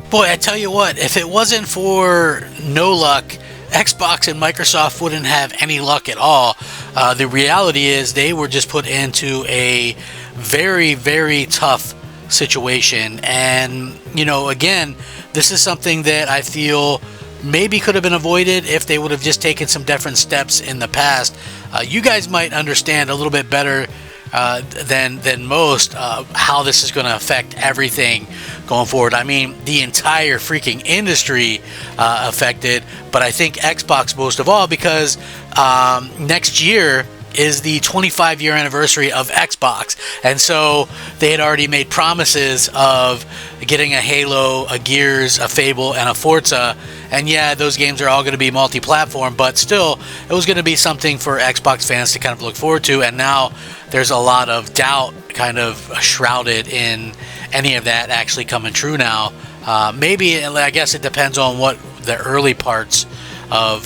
Boy, I tell you what, if it wasn't for no luck, Xbox and Microsoft wouldn't have any luck at all. The reality is they were just put into a very, very tough situation. And, again, this is something that I feel maybe could have been avoided if they would have just taken some different steps in the past. You guys might understand a little bit better than most how this is going to affect everything going forward. I mean, the entire freaking industry affected, but I think Xbox most of all, because next year is the 25-year anniversary of Xbox, and so they had already made promises of getting a Halo, a Gears, a Fable, and a Forza. And yeah, those games are all going to be multi-platform, but still, it was going to be something for Xbox fans to kind of look forward to. And now there's a lot of doubt kind of shrouded in any of that actually coming true now. Maybe, I guess it depends on what the early parts of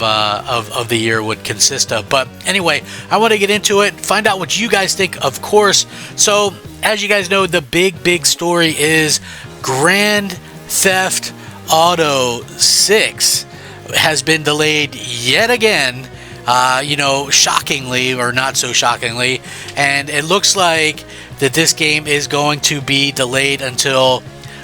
the year would consist of. But anyway, I want to get into it, find out what you guys think, of course. So, as you guys know, the big story is Grand Theft Auto 6 has been delayed yet again, shockingly or not so shockingly, and it looks like that this game is going to be delayed until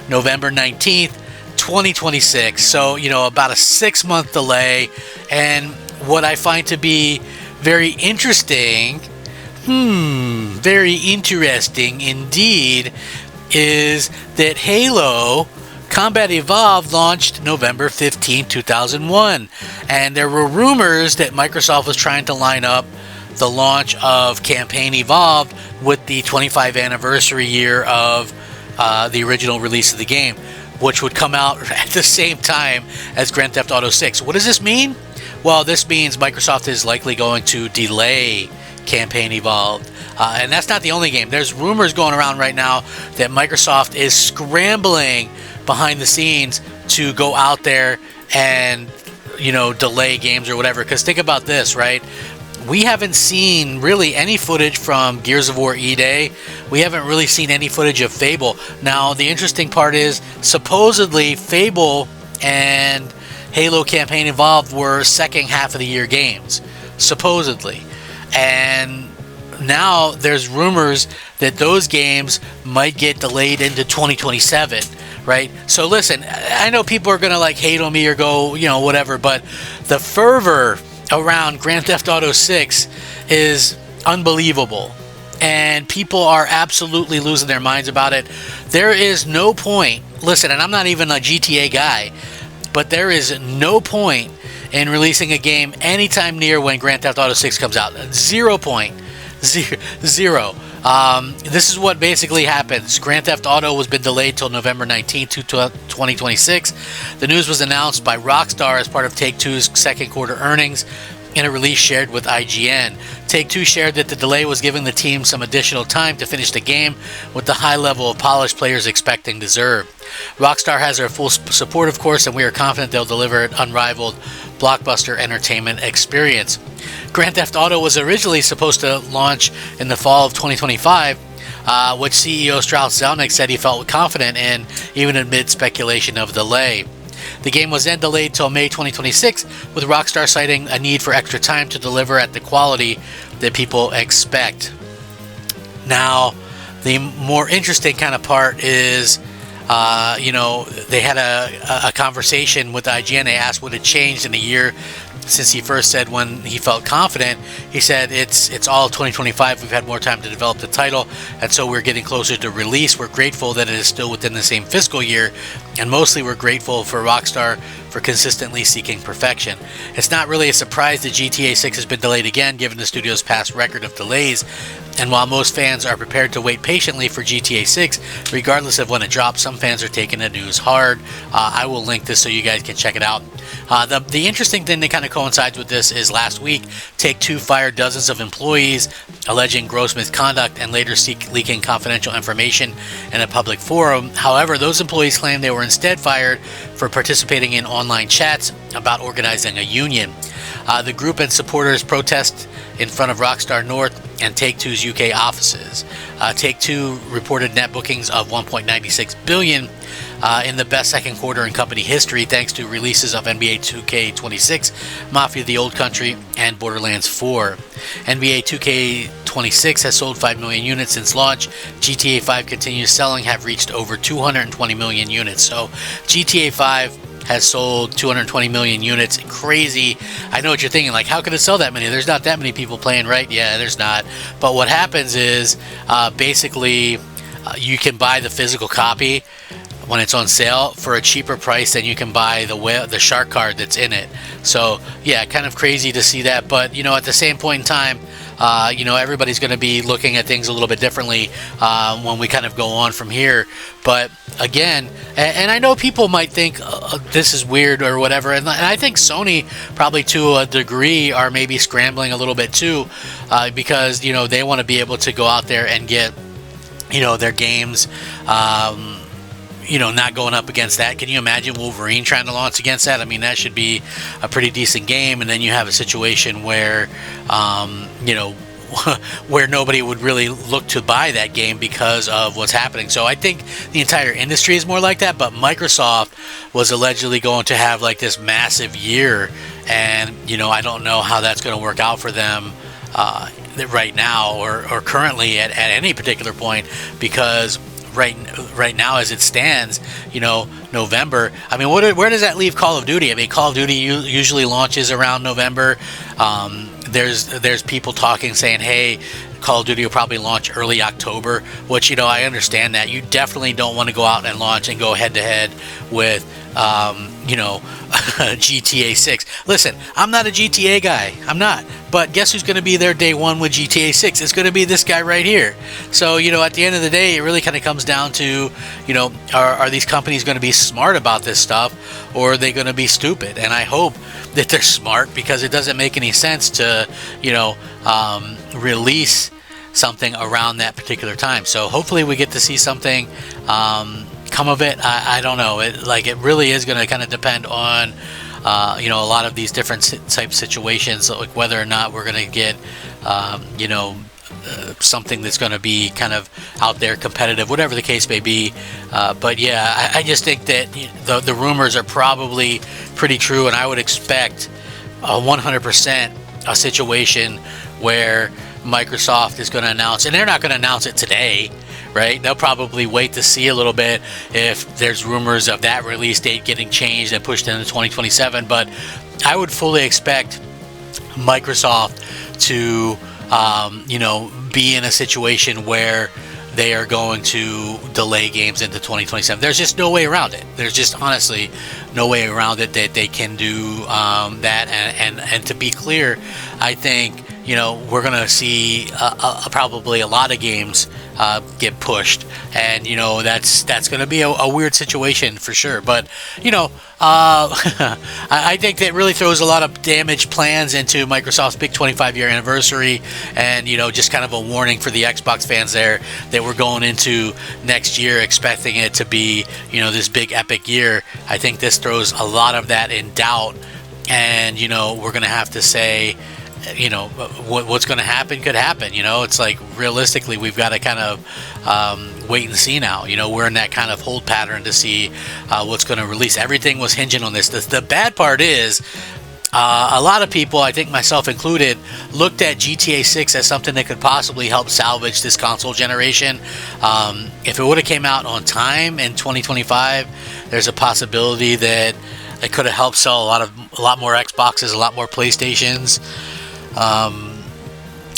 November 19th, 2026. So, about a 6-month delay. And what I find to be very interesting, very interesting indeed, is that Halo Combat Evolved launched November 15, 2001, and there were rumors that Microsoft was trying to line up the launch of Campaign Evolved with the 25th anniversary year of the original release of the game, which would come out at the same time as Grand Theft Auto 6. What does this mean? Well, this means Microsoft is likely going to delay Campaign Evolved. And that's not the only game. There's rumors going around right now that Microsoft is scrambling behind the scenes to go out there and, delay games or whatever. Because think about this, right? We haven't seen really any footage from Gears of War E-Day. We haven't really seen any footage of Fable. Now, the interesting part is, supposedly, Fable and Halo Campaign Evolved were second half of the year games. Supposedly. And now there's rumors that those games might get delayed into 2027, right? So listen, I know people are going to hate on me or go, whatever, but the fervor around Grand Theft Auto 6 is unbelievable. And people are absolutely losing their minds about it. There is no point, listen, and I'm not even a GTA guy, but there is no point in releasing a game anytime near when Grand Theft Auto 6 comes out. 0 point. Zero. This is what basically happens. Grand Theft Auto has been delayed till November 19th, 2026. The news was announced by Rockstar as part of Take-Two's second quarter earnings in a release shared with IGN. Take-Two shared that the delay was giving the team some additional time to finish the game with the high level of polish players expect and deserve. Rockstar has our full support, of course, and we are confident they'll deliver an unrivaled blockbuster entertainment experience. Grand Theft Auto was originally supposed to launch in the fall of 2025, which CEO Strauss Zelnick said he felt confident in, even amid speculation of delay. The game was then delayed till May 2026, with Rockstar citing a need for extra time to deliver at the quality that people expect. Now, the more interesting kind of part is, they had a conversation with IGN. They asked what had changed in a year since he first said when he felt confident. He said it's all 2025. We've had more time to develop the title, and so we're getting closer to release. We're grateful that it is still within the same fiscal year, and mostly we're grateful for Rockstar for consistently seeking perfection. It's not really a surprise that GTA 6 has been delayed again, given the studio's past record of delays. And while most fans are prepared to wait patiently for GTA 6, regardless of when it drops, some fans are taking the news hard. I will link this so you guys can check it out. The interesting thing that kind of coincides with this is last week, Take-Two fired dozens of employees alleging gross misconduct and later leaking confidential information in a public forum. However, those employees claimed they were instead fired for participating in online chats about organizing a union. The group and supporters protest in front of Rockstar North and Take-Two's UK offices. Take-Two reported net bookings of $1.96 billion in the best second quarter in company history, thanks to releases of NBA 2K26, Mafia: The Old Country, and Borderlands 4. NBA 2K26 has sold 5 million units since launch. GTA 5 continues selling, have reached over 220 million units. So GTA 5 has sold 220 million units. Crazy. I know what you're thinking, like, how could it sell that many? There's not that many people playing, right? Yeah, there's not. But what happens is, basically, you can buy the physical copy when it's on sale for a cheaper price than you can buy the shark card that's in it. So yeah, kind of crazy to see that. But at the same point in time, everybody's going to be looking at things a little bit differently when we kind of go on from here. But again, and I know people might think this is weird or whatever, and I think Sony probably to a degree are maybe scrambling a little bit too, because they want to be able to go out there and get their games. Not going up against that. Can you imagine Wolverine trying to launch against that? I mean, that should be a pretty decent game. And then you have a situation where, where nobody would really look to buy that game because of what's happening. So I think the entire industry is more like that. But Microsoft was allegedly going to have like this massive year. And, I don't know how that's going to work out for them right now or currently at any particular point, because right now as it stands, November, I mean, where does that leave Call of Duty? I mean, Call of Duty usually launches around November. There's people talking saying, hey, Call of Duty will probably launch early October, which I understand that. You definitely don't want to go out and launch and go head to head with GTA 6. Listen, I'm not a GTA guy. I'm not. But guess who's going to be there day one with GTA 6? It's going to be this guy right here. So, at the end of the day, it really kind of comes down to, are these companies going to be smart about this stuff, or are they going to be stupid? And I hope that they're smart, because it doesn't make any sense to, release something around that particular time. So hopefully we get to see something come of it. I don't know. It really is going to kind of depend on a lot of these different type situations, like whether or not we're going to get something that's going to be kind of out there competitive, whatever the case may be. But yeah, I just think that the rumors are probably pretty true, and I would expect 100% a situation where Microsoft is going to announce, and they're not going to announce it today, right? They'll probably wait to see a little bit if there's rumors of that release date getting changed and pushed into 2027. But I would fully expect Microsoft to, be in a situation where they are going to delay games into 2027. There's just no way around it. There's just honestly no way around it that they can do that. And to be clear, I think we're going to see probably a lot of games get pushed, and that's going to be a weird situation for sure. But I think that really throws a lot of damaged plans into Microsoft's big 25-year anniversary, and just kind of a warning for the Xbox fans there that we're going into next year expecting it to be this big epic year. I think this throws a lot of that in doubt, and we're going to have to say, what's going to happen could happen. It's like realistically we've got to kind of wait and see now. We're in that kind of hold pattern to see what's going to release. Everything was hinging on this. The bad part is a lot of people, I think myself included, looked at GTA 6 as something that could possibly help salvage this console generation. If it would have came out on time in 2025, there's a possibility that it could have helped sell a lot more Xboxes, a lot more PlayStations.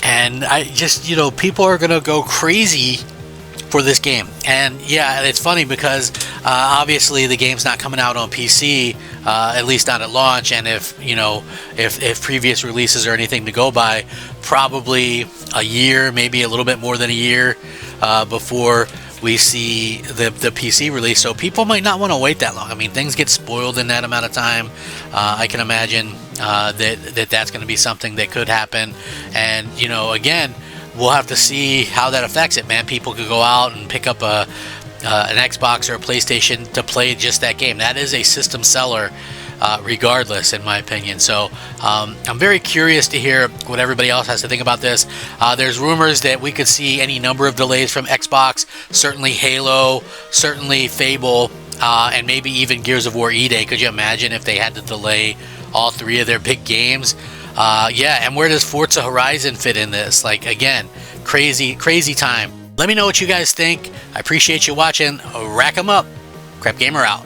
And I just, people are going to go crazy for this game. And yeah, it's funny because obviously the game's not coming out on PC, at least not at launch. And if previous releases are anything to go by, probably a year, maybe a little bit more than a year before we see the PC release. So people might not want to wait that long. I mean, things get spoiled in that amount of time. I can imagine that's going to be something that could happen. And again, we'll have to see how that affects it, man. People could go out and pick up an Xbox or a PlayStation to play just that game. That is a system seller regardless, in my opinion. So I'm very curious to hear what everybody else has to think about this. There's rumors that we could see any number of delays from Xbox, certainly Halo, certainly Fable, and maybe even Gears of War E-Day. Could you imagine if they had to delay all three of their big games? Yeah, and where does Forza Horizon fit in this? Like, again, crazy time. Let me know what you guys think. I appreciate you watching. Rack 'em up. Crap Gamer out.